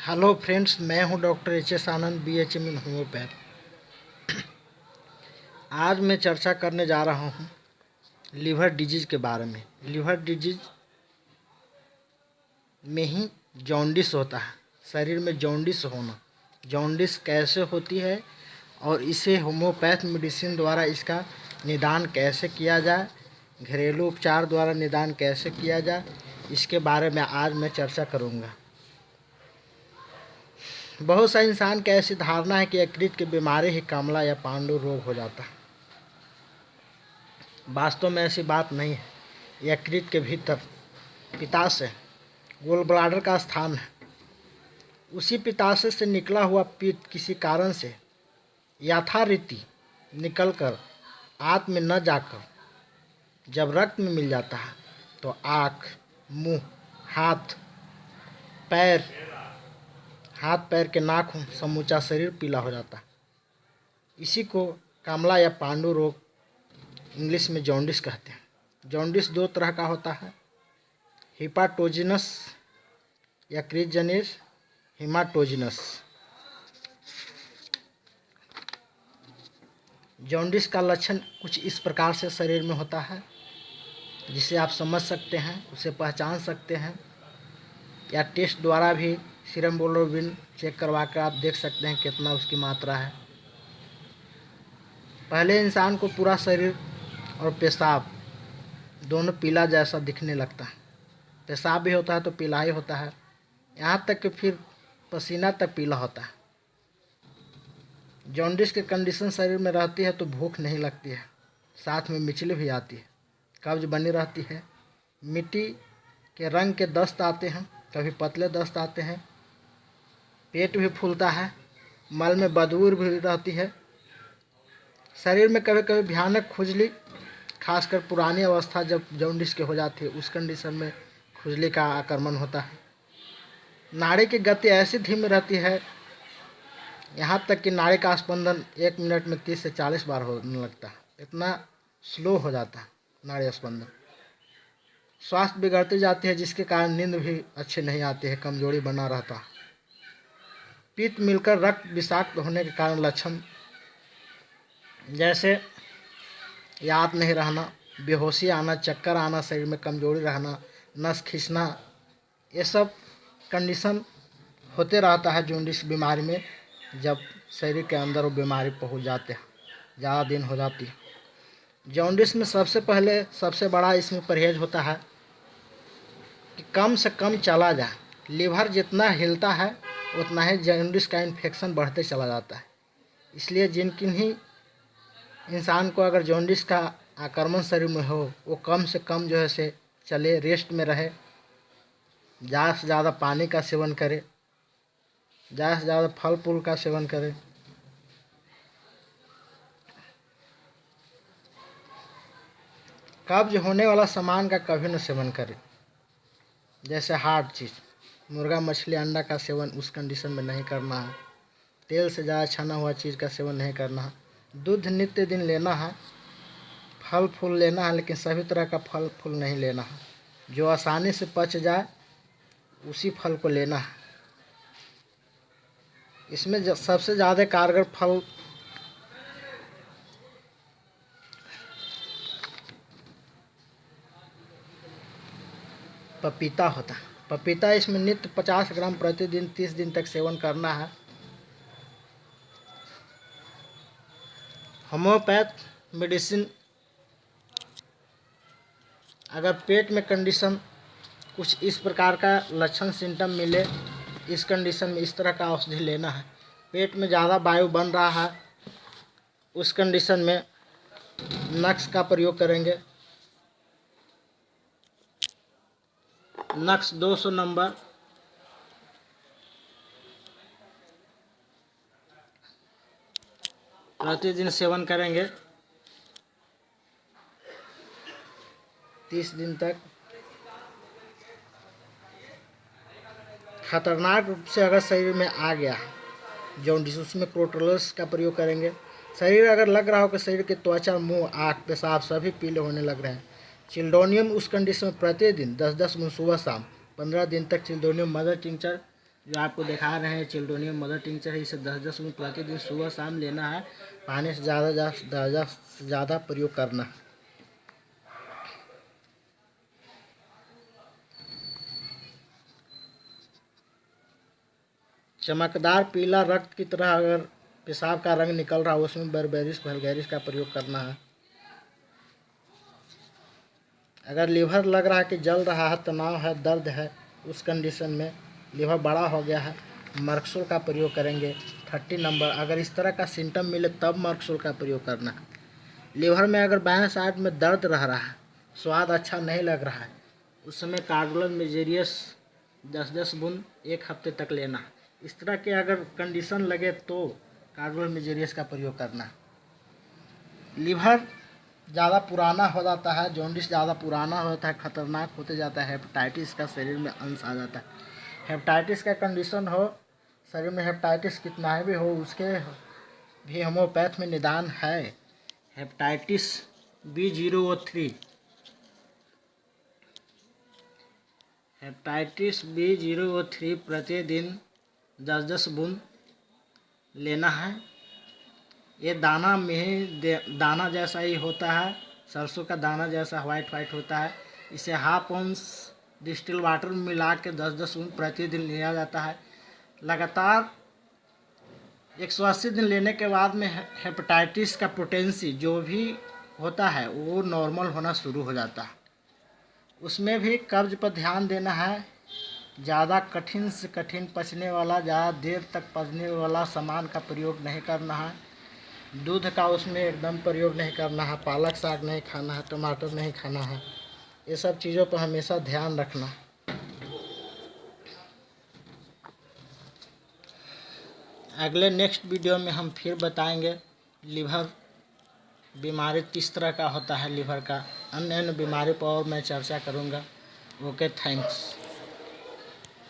Hello friends, मैं हूं doctor H आनंद, BHM इन homeopath. आज मैं चर्चा करने जा रहा हूं लीवर डिजीज़ के बारे में। लीवर डिजीज़ में ही जॉन्डिस होता है। शरीर में जॉन्डिस होना, जॉन्डिस कैसे होती है और इसे होम्योपैथ मेडिसिन द्वारा इसका निदान कैसे किया जाए, घरेलू उपचार द्वारा निदान कैसे किया जाए, इसके बारे में आज मैं चर्चा करूँगा। बहुत सा इंसान की ऐसी धारणा है कि यकृत की बीमारी ही कमला या पांडु रोग हो जाता है। वास्तव में ऐसी बात नहीं है। यकृत के भीतर पित्ताशय गोल ब्लाडर का स्थान है। उसी पित्ताशय से निकला हुआ पित्त किसी कारण से यथारीति निकलकर आंत में न जाकर जब रक्त में मिल जाता है तो आँख, मुंह, हाथ पैर के नाखून, समूचा शरीर पीला हो जाता है। इसी को कमला या पांडु रोग इंग्लिश में जॉन्डिस कहते हैं। जॉन्डिस दो तरह का होता है, हिपाटोजिनस यकृतजनित हेमाटोजिनस। जॉन्डिस का लक्षण कुछ इस प्रकार से शरीर में होता है जिसे आप समझ सकते हैं, उसे पहचान सकते हैं, या टेस्ट द्वारा भी सीरम बिलिरुबिन चेक करवा कर आप देख सकते हैं कितना उसकी मात्रा है। पहले इंसान को पूरा शरीर और पेशाब दोनों पीला जैसा दिखने लगता है। पेशाब भी होता है तो पीला ही होता है, यहाँ तक कि फिर पसीना तक पीला होता है। जॉन्डिस की कंडीशन शरीर में रहती है तो भूख नहीं लगती है, साथ में मिचली भी आती है, कब्ज बनी रहती है, मिट्टी के रंग के दस्त आते हैं, कभी पतले दस्त आते हैं, पेट भी फूलता है, मल में बदबू भी रहती है, शरीर में कभी कभी भयानक खुजली, खासकर पुरानी अवस्था जब जॉन्डिस के हो जाती है उस कंडीशन में खुजली का आक्रमण होता है। नाड़ी की गति ऐसी धीमी रहती है, यहाँ तक कि नाड़ी का स्पंदन 1 मिनट में 30 से 40 बार होने लगता है। इतना स्लो हो जाता है नाड़ी स्पंदन। स्वास्थ्य बिगड़ती जाती है जिसके कारण नींद भी अच्छी नहीं आती है, कमजोरी बना रहता है। पित्त मिलकर रक्त विषाक्त होने के कारण लक्षण जैसे याद नहीं रहना, बेहोशी आना, चक्कर आना, शरीर में कमजोरी रहना, नस खींचना, ये सब कंडीशन होते रहता है जॉन्डिस बीमारी में। जब शरीर के अंदर वो बीमारी पहुंच जाते हैं, ज़्यादा दिन हो जाती है। जॉन्डिस में सबसे पहले सबसे बड़ा इसमें परहेज होता है कि कम से कम चला जाए। लीवर जितना हिलता है उतना ही जॉन्डिस का इन्फेक्शन बढ़ते चला जाता है। इसलिए जिन इंसान को अगर जॉन्डिस का आक्रमण शरीर में हो वो कम से कम जो है से चले, रेस्ट में रहे, ज़्यादा से ज़्यादा पानी का सेवन करे, ज़्यादा से ज़्यादा फल फूल का सेवन करे। कब्ज होने वाला सामान का कभी न सेवन करें, जैसे हार्ड चीज़, मुर्गा, मछली, अंडा का सेवन उस कंडीशन में नहीं करना है। तेल से ज़्यादा छना हुआ चीज़ का सेवन नहीं करना है। दूध नित्य दिन लेना है, फल फूल लेना है, लेकिन सभी तरह का फल फूल नहीं लेना है। जो आसानी से पच जाए उसी फल को लेना है। इसमें सबसे ज़्यादा कारगर फल पपीता होता है। पपीता इसमें नित्य 50 ग्राम प्रतिदिन 30 दिन तक सेवन करना है। होम्योपैथ मेडिसिन अगर पेट में कंडीशन कुछ इस प्रकार का लक्षण सिम्टम मिले, इस कंडीशन में इस तरह का औषधि लेना है। पेट में ज़्यादा वायु बन रहा है, उस कंडीशन में नक्स का प्रयोग करेंगे। नक्स 200 नंबर प्रतिदिन सेवन करेंगे 30 दिन तक। खतरनाक रूप से अगर शरीर में आ गया जॉन्डिस, उसमें क्रोटोलस का प्रयोग करेंगे। शरीर अगर लग रहा हो कि शरीर की त्वचा, मुंह, आँख, पेशाब सभी पीले होने लग रहे हैं, चिल्डोनियम उस कंडीशन में प्रतिदिन 10-10 बूंद सुबह शाम 15 दिन तक चिल्डोनियम मदर टिंचर जो आपको दिखा रहे हैं चिल्ड्रोनियम मदर टिंचर है, इसे 10-10 बूंद प्रतिदिन सुबह शाम लेना है। पानी से ज़्यादा प्रयोग करना। चमकदार पीला रक्त की तरह अगर पेशाब का रंग निकल रहा है, उसमें बर्बेरिस वल्गैरिस का प्रयोग करना है। अगर लीवर लग रहा है कि जल रहा है, तनाव है, दर्द है, उस कंडीशन में लीवर बड़ा हो गया है, मर्क्सोल का प्रयोग करेंगे 30 नंबर। अगर इस तरह का सिम्टम मिले तब मर्क्सोल का प्रयोग करना है। लीवर में अगर बाएं साइड में दर्द रह रहा है, स्वाद अच्छा नहीं लग रहा है, उस समय कार्डुलम मेजेरियस 10-10 बूंद 1 हफ्ते तक लेना है। इस तरह के अगर कंडीशन लगे तो कार्डुलम मेजेरियस का प्रयोग करना है। लीवर ज़्यादा पुराना हो जाता है, जॉन्डिस ज़्यादा पुराना होता है, खतरनाक होते जाता है, हेपेटाइटिस का शरीर में अंश आ जाता है। हेपेटाइटिस का कंडीशन हो, शरीर में हेपेटाइटिस कितना भी हो, उसके भी होम्योपैथ में निदान है। हेपेटाइटिस B003, हेपेटाइटिस B003 प्रतिदिन 10-10 बूंद लेना है। ये दाना में दाना जैसा ही होता है, सरसों का दाना जैसा वाइट होता है। इसे हाफ ऑन्स डिस्टिल वाटर में मिला के 10-10 बूंद प्रतिदिन लिया जाता है। लगातार 180 दिन लेने के बाद में हेपेटाइटिस का पोटेंसी जो भी होता है वो नॉर्मल होना शुरू हो जाता है। उसमें भी कब्ज पर ध्यान देना है। ज़्यादा कठिन से कठिन पचने वाला, ज़्यादा देर तक पचने वाला सामान का प्रयोग नहीं करना है। दूध का उसमें एकदम प्रयोग नहीं करना है। पालक साग नहीं खाना है, टमाटर नहीं खाना है। ये सब चीज़ों पर हमेशा ध्यान रखना। अगले नेक्स्ट वीडियो में हम फिर बताएंगे लीवर बीमारी किस तरह का होता है। लीवर का अन्य बीमारी पर और मैं चर्चा करूँगा। Okay, thanks.